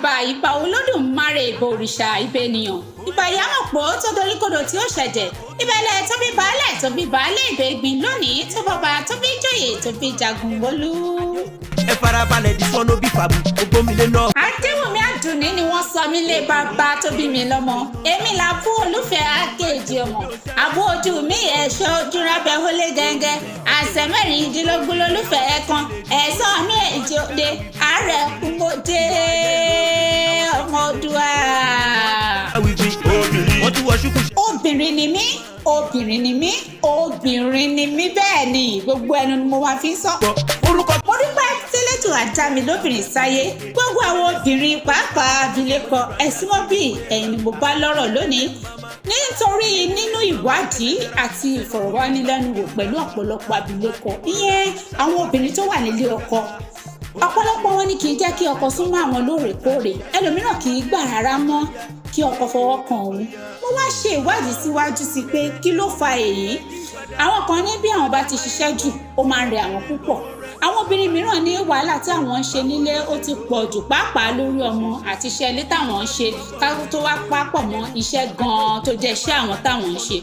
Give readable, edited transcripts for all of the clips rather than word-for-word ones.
ìbà Olódùmarè ìbà òrìṣà ìbà ènìyàn ìbà ìyámọ̀pọ̀ tó doríkodò tí ó ṣẹ̀jẹ̀ ìbẹ̀lẹ̀ tó bí baálẹ̀ tó bí baálé ìbẹ̀gbìn lónìí tó bọ́ba tó bí jòyè tó bí jagun wọlú. ẹ farabalẹ̀ di sọ́nà bí fàbù ògbómìnira náà. Adéwùmí Àdùnní ni wọ́n sọ mí lé bàbá tó bí mi lọ́mọ èmi là bú olúfẹ́ akéèjì ọmọ àbú ojú mi ẹ̀ṣọ́ ojúrábẹ́ wọlé gẹ́gẹ́ àṣẹ mẹ́rìndínlógún lólúfẹ́ ẹ̀kan ẹ̀sán mi èjì òde ààrẹ kúmọdé ọmọdúà. Obìnrin ni mí obìnrin ni mí bẹ́ẹ̀ ni gbogbo ẹnu ni mo wá fi sọ. Mo dúpẹ́ tẹ́lẹ̀tò ajá mi lóbìnrin sáyé gbogbo àwọn obìnrin pàápàá abilékọ ẹ̀sìn wọn bíi ẹ̀yin ni mo bá lọ́rọ̀ lónìí nítorí nínú ìwádìí àti ìfọ̀rọ̀wánilẹ́nuwò pẹ̀lú ọ̀pọ̀lọpọ̀ abilékọ ìyẹn àwọn obìnrin tó wà nílé ọkọ ọ̀pọ̀lọpọ̀ wọn ni kì í jẹ́ kí ọkọ súnmọ́ àwọn lóòrèkóòrè ẹlòmíràn kì í gbà rárá mọ́ kí ọkọ fọwọ́ kan òun. Mo wá ṣe ìwádìí síwájú sí pé kí ló fa èyí. Àwọn kan ní bí àwọn bá ti ṣiṣẹ́ jù ó máa ń rẹ àwọn púpọ̀. Àwọn obìnrin mìíràn ní wàhálà tí àwọn ń ṣe nílé ó ti pọ̀ jù pàápàá lórí ọmọ àti iṣẹ́ ilé táwọn ń ṣe káwọn tó wá pápọ̀ mọ́ iṣẹ́ gan-an tó jẹ́ iṣẹ́ àwọn táwọn ń ṣe.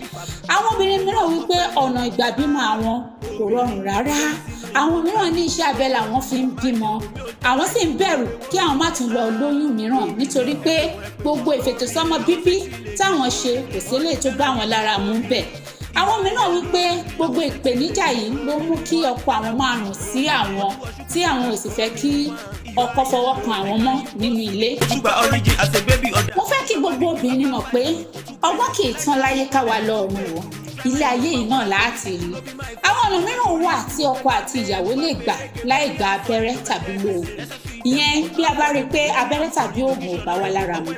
Àwọn obìnrin mìíràn wípé ọ̀nà ìgbàbímọ àwọn kò rọrùn rárá. Àwọn mìíràn ní iṣẹ́ abẹ làwọn fi ń bímọ. Àwọn sì ń bẹ̀rù kí àwọn má tún lọ lóyún mìíràn nítorí pé gbogbo ìfètòsọ́mọ bíbí táwọn ṣe kò sí lè tó bá wọn lára mú bẹ̀. Àwọn mìíràn wípé gbogbo ìpèníjà yìí ló mú kí ọkọ àwọn máa rùn sí àwọn tí àwọn ò sì fẹ́ kí ọkọ fọwọ́ kan àwọn mọ́ nínú ilé. Mo fẹ́ kí gbogbo obìnrin mọ̀ pé ọgbọ́n kì í tán láyé káwa lọ́rùn wọ̀ ilé ayé yìí náà láti rí. Àwọn ọ̀nà mìíràn wà tí ọkọ àti ìyàwó lè gbà láì gba abẹ́rẹ́ tàbí lo oògùn. Ìyẹn bí a bá rí i pé abẹ́rẹ́ tàbí oògùn ò bá wa lára mu.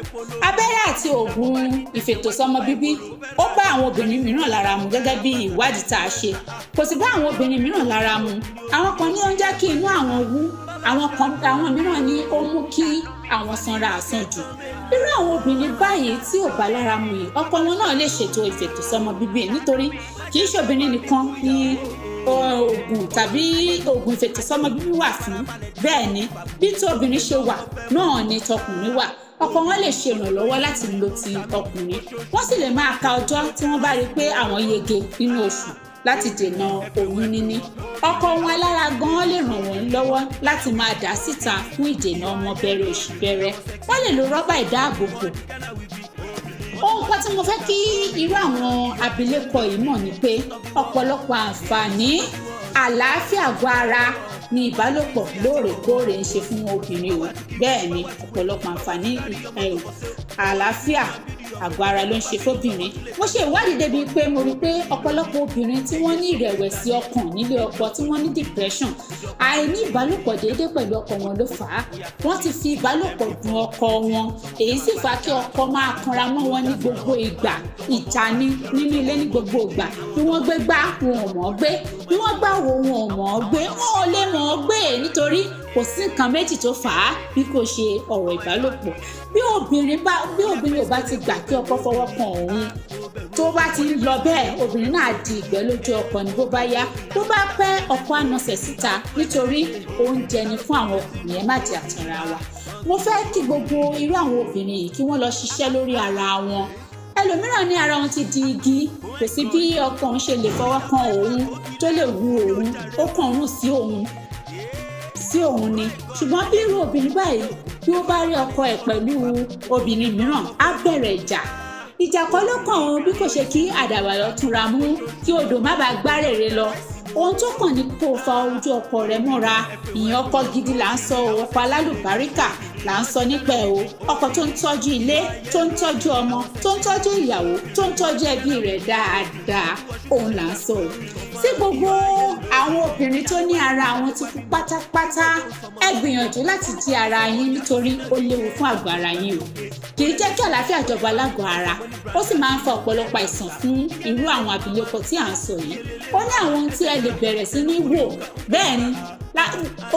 Abẹ́rẹ́ àti oògùn ìfètòsọ́mọ bíbí ó bá àwọn obìnrin mìíràn lára mu gẹ́gẹ́ bí ìwádìí tá a ṣe. Kò sì bá àwọn obìnrin mìíràn lára mu. Àwọn kan ní ó ń jẹ́ kí inú àwọn wú. Àwọn mìíràn ní ó mú kí àwọn sanra àsanjù. Irú àwọn obìnrin báyìí tí ò bá lára mu yìí ọkọ wọn náà lè ṣètò ìfètòsọ́mọ bíbí nítorí kì í ṣe obìnrin nìkan ní oògùn tàbí oògùn ìfètòsọ́mọ bíbí wà fún. Bẹ́ẹ̀ ni bí tí obìnrin ṣe wà náà ni tọkùnrin wà. Ọkọ wọn lè ṣe ìrànlọ́wọ́ láti lo ti ọkùnrin. Wọ́n sì lè máa ka ọjọ́ tí wọ́n bá rí i pé àwọn yege nínú oṣù láti dènà oyún níní. Ọkọ wọn alára gan lè ràn wọ́n lọ́wọ́ láti máa dà síta fún ìdènà ọmọ bẹ̀rẹ̀ oṣù bẹ̀rẹ̀. Wọ́n lè lo rọ́bà ìdáàbòbò. Ohun kan tí mo fẹ́ kí irú àwọn abilékọ yìí mọ̀ ni pé ọ̀pọ̀lọpọ̀ àǹfààní àlàáfíà àgọ́ ara ni ìbálòpọ̀ lóòrèkóòrè ń ṣe fún obìnrin o. Bẹ́ẹ̀ ni ọ̀pọ̀lọpọ̀ àǹfààní àlàáfíà àgọ́ ara ló ń ṣe fóbìnrin. Mo ṣe ìwádìí débi pé mo rí pé ọ̀pọ̀lọpọ̀ obìnrin tí wọ́n ní ìrẹ̀wẹ̀sì ọkàn nílé ọkọ tí wọ́n ní depression àìní ìbálòpọ̀ déédéé pẹ̀lú ọkọ wọn ló fà á. Wọ́n ti fi ìbálòpọ̀ dun ọkọ wọn èyí sì fà kí ọkọ máa kanra mọ́ wọn ní gbogbo ìgbà. Ìjà ni nínú ilé ní gbogbo ìgbà. Bí wọ́n gbé gbá wọn ò mọ̀ ọ́ gbé bí wọ́n gbá wo wọn ò mọ̀ ọ́ gbé wọn ò lè mọ̀ ọ́ gbé nítorí kò sí nǹkan méjì tó fà á bí kò ṣe ọ̀rọ̀ ìbálòpọ̀. Bí obìnrin ò bá ti gbà kí ọkọ fọwọ́ kan òun tó bá ti ń lọ bẹ́ẹ̀ obìnrin náà di ìgbẹ́ lójú ọkọ ni bó bá yá tó bá pẹ́ ọkọ ànàṣẹ̀ síta nítorí oúnjẹ ni fún àwọn ọkùnrin ẹ̀ má di àtàrà wa. Mo fẹ́ kí gbogbo irú àwọn obìnrin yìí kí wọ́n lọ ṣiṣẹ́ lórí ara wọn. Ẹlòmíràn ní ara wọn ti di igi kò sí bí ọkọ òun ṣe lè fọwọ́ kan òun tó lè wú òun ó kàn rùn sí òun ni. Ṣùgbọ́n bí irú obìnrin báyìí bí ó bá rí ọkọ ẹ̀ pẹ̀lú obìnrin mìíràn á bẹ̀rẹ̀ ìjà kọ́ ló kàn òun bí kò ṣe kí àdàbà lọ túnra mú kí odò má bàa gbá rèrè lọ. Ohun tó kàn ní kó fa ojú ọkọ rẹ̀ mọ́ra ìyẹn ọkọ gidi là ń sọ ọkọ alálùbáríkà là ń sọ nípa ẹ̀ o. Ọkọ tó ń tọ́jú ilé tó ń tọ́jú ọmọ tó ń tọ́jú ìyàwó tó ń tọ́jú ẹbí rẹ̀ dáadáa òun là ń sọ o. Sí gbogbo àwọn obìnrin tó ní ara àwọn ti kú pátápátá ẹ gbìyànjú láti jí ara yín nítorí ó léwu fún àgọ́ ara yín o. Kì í jẹ́ kí àlàáfíà jọba lágọ̀ọ́ ara ó sì máa ń fa ọ̀pọ̀lọpọ̀ àìsàn fún irú àwọn abilékọ tí à ń sọ yìí. Ó ní àwọn ohun tí ẹ lè bẹ̀rẹ̀ sí ní wò. Bẹ́ẹ̀ ni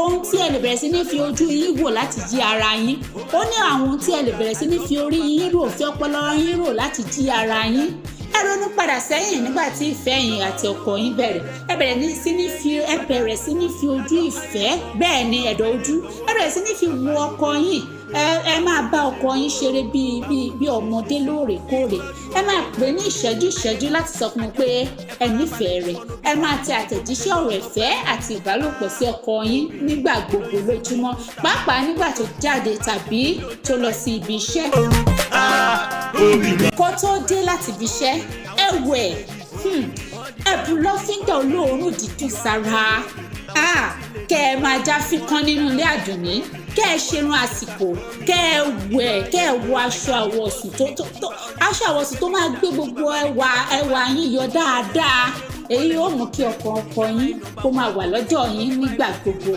ohun tí ẹ lè bẹ̀rẹ̀ sí ní fi ojú yín wò láti jí ara yín. Ó ní àwọn ohun tí ẹ lè bẹ̀rẹ̀ sí ní fi orí yín rò fi ọpọlọ yín rò láti jí ara yín. ẹ ronú padà sẹ́yìn nígbà tí ìfẹ́ yín àti ọkọ yín bẹ̀rẹ̀ ẹ bẹ̀rẹ̀ sí ní fi ojú ìfẹ́ bẹ́ẹ̀ ni ẹ̀dọ̀ ojú ẹ bẹ̀rẹ̀ sí ní fi wo ọkọ yín ẹ máa bá ọkọ yín ṣeré bí ọmọdé lóòrèkóòrè ẹ máa pè ní ìṣẹ́jú láti sọ fún un pé ẹ nífẹ̀ẹ́ rẹ̀ ẹ máa tẹ àtẹ̀jíṣẹ́ ọ̀rọ̀ ìfẹ́ àti ìbálòpọ̀ sí ọkọ yín nígbà gbogbo lójúmọ́ pàápàá nígbà tó jáde tàbí tó lọ sí ibi iṣẹ́. kó tó dé láti ibi iṣẹ́ ẹ wẹ̀ ẹ bù lọ́fíńdà olóòórùn dídùn sára kẹ́ ẹ máa já fíkán nínú ilé àdùnní kẹ́ ẹ ṣerun àsìkò kẹ́ ẹ wẹ̀ kẹ́ ẹ wọ aṣọ àwọ̀sùn tó máa gbé gbogbo ẹwà yín yọ dáadáa èyí yóò mú kí ọkọ yín kó máa wà lọ́dọ̀ yín nígbà gbogbo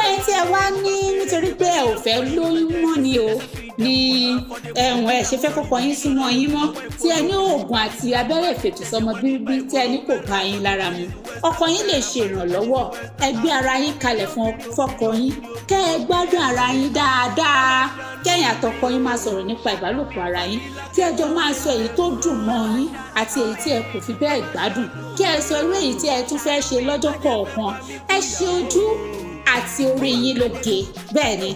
ẹ̀yin tí ẹ wá ní nítorí pé ẹ ò fẹ́ lóyún mọ́ ni o ní ẹ̀wọ̀n ẹ̀ ṣe fẹ́ kọ́kọ́ yín súnmọ́ yín mọ́ tí ẹ ní oògùn àti abẹ́rẹ́ ìfètòsọ́mọ bíbí tí ẹ ní kò bá yín lára mu ọkọ yín lè ṣe ìrànlọ́wọ́ ẹ gbé ara yín kalẹ̀ fọ́kọ yín kẹ́ ẹ gbádùn ara yín dáadáa kẹ́yìn àtọkọ yín máa sọ̀rọ̀ nípa ìbálòpọ̀ ara yín kí ẹ jọ máa sọ èyí tó dùn mọ́ yín àti èyí tí ẹ kò fi bẹ́ẹ̀ gbádùn kí ẹ sọ irú èyí tí ẹ tún fẹ́ ṣe lọ́jọ́ kọ̀ọ̀kan ẹ ṣe ojú àti orí yín lóge bẹ́ẹ̀ ni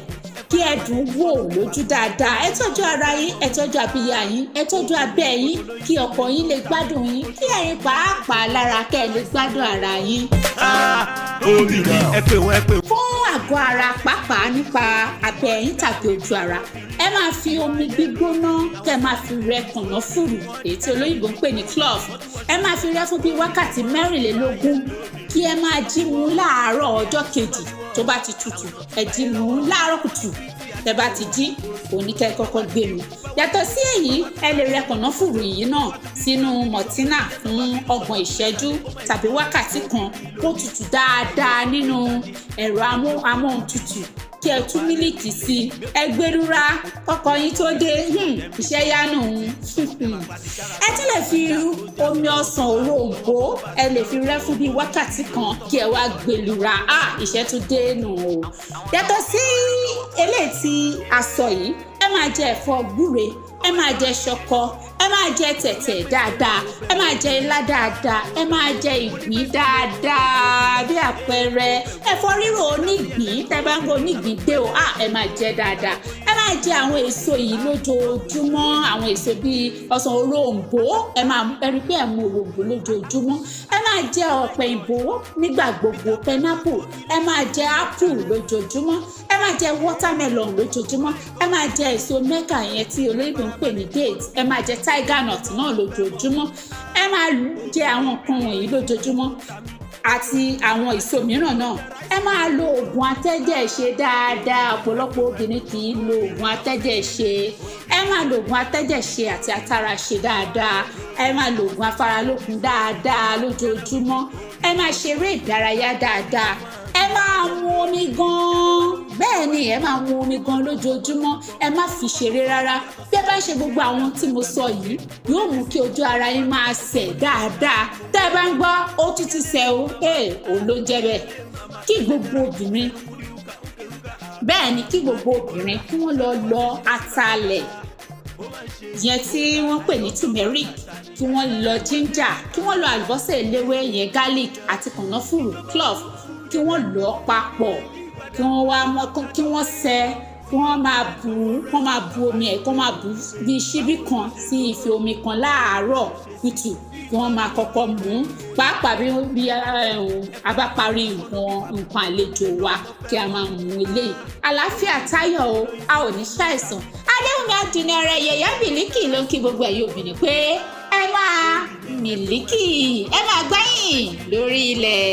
kí ẹ dùn wò lójú dáadáa ẹ tọ́jú ara yín ẹ tọ́jú abíyá yín ẹ tọ́jú abẹ́ yín kí ọkọ yín lè gbádùn yín kí ẹ̀yin pàápàá lára kẹ́ ẹ lè gbádùn ara yín. fún àgọ́ ara pàápàá nípa abẹ́ yín tàbí ojú ara ẹ máa fi omi gbígbóná kẹ́ ẹ máa fi rẹ kànáfùrù èyí tí olóyìnbó ń pè ní clove ẹ máa fi rẹ fún bíi wákàtí 24 kí ẹ máa jí mu láàárọ̀ ọjọ́ kejì tó bá ti tutù ẹ jí mu láàárọ̀ kùtù tẹ́ bá ti jí òní kẹ́ kọ́kọ́ gbé mi yàtọ̀ sí èyí ẹ lè rẹ kànáfùrù yìí náà sínú mọ̀tínà fún 30 ìṣẹ́jú tàbí wákàtí kan kó tutù dáadáa nínú ẹ̀rọ amóhuntutù kí ẹ tú mílìkì sí ẹ gbẹdúrà ọkọ yín tó dé iṣẹ́ yánu ẹ tún lè fi omi ọsàn òroǹbó ẹ lè fi rẹ́ fún bíi wákàtí kan kí ẹ wá gbẹlura iṣẹ́ tún dé nù o yàtọ̀ sí eléyìí tí a sọ yìí ẹ máa jẹ ẹ̀fọ́ gbúre ẹ máa jẹ ṣọkọ ẹ máa jẹ tẹ̀tẹ̀ dáadáa ẹ máa jẹ ilá dáadáa ẹ máa jẹ ìgbín dáadáa bí àpẹẹrẹ ẹ̀fọ́ rírò onígbín tẹ́ bá ń gbọ́ onígbín dé o ẹ máa jẹ dáadáa ẹ máa jẹ àwọn èso yìí lójoojúmọ́ àwọn èso bíi ọsàn òroǹbó ẹ rí pé ẹ mu òroǹbó lójoojúmọ́ ẹ máa jẹ ọ̀pẹ̀yìnbó nígbà gbogbo pineapple ẹ máa jẹ apple lójoojúmọ́ ẹ máa jẹ watermelon lójoojúmọ́ ẹ máa jẹ èso mẹ́kà yẹn tí olóyìnbó ń pè ní date ẹ máa jẹ tiger nut náà lójoojúmọ́ ẹ máa jẹ àwọn nǹkan wọ̀nyí lójoojúmọ́ àti àwọn èso mìíràn náà ẹ máa lo oògùn atẹ́jẹ̀ ṣe dáadáa ọ̀pọ̀lọpọ̀ obìnrin kì í lo oògùn atẹ́jẹ̀ ṣe ẹ máa lo oògùn atẹ́jẹ̀ ṣe àti atara ṣe dáadáa ẹ máa lo oògùn afáralókun dáadáa lójoojúmọ́ ẹ máa ṣeré ìdárayá dáadáa ẹ máa mu omi gan-an bẹ́ẹ̀ ni ẹ máa mu omi gan lójoojúmọ́ ẹ má fi ṣeré rárá bí ẹ bá ń ṣe gbogbo àwọn tí mo sọ yìí yóò mú kí ojú ara yín máa sẹ̀ dáadáa tẹ́ ẹ bá ń gbọ́ ó tún ti sẹ̀ o òun ló jẹ́ bẹ́ẹ̀ kí gbogbo obìnrin kí wọ́n lọ atalẹ̀ yẹn tí wọ́n pè ní turmeric kí wọ́n lọ ginger kí wọ́n lọ àlùbọ́sà eléwé yẹn garlic àti kànáfùrù clove kí wọ́n lọ papọ̀ kí wọ́n sẹ́ kí wọ́n máa bu omi ẹ̀ kí wọ́n máa bu bí ṣíbí kan sí ife omi kan láàárọ̀ kùtù kí wọ́n máa kọ́kọ́ mú pàápàá bí a bá parí nǹkan àlejò wa kí a máa mú eléyìí àlàáfíà táyọ̀ o a ò ní ṣàìsàn Adéwùmí Adùnní Yèyé Mílíkì ló ń kí gbogbo ẹ̀yin obìnrin pé ẹ máa mílíkì ẹ máa gbẹ́yìn lórí ilẹ̀.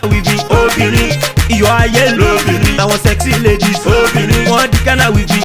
Wíwí obìnrin iyọ̀ ayé lóbìnrin àwọn sexy ladies obìnrin wọ́n di Ghana wíwí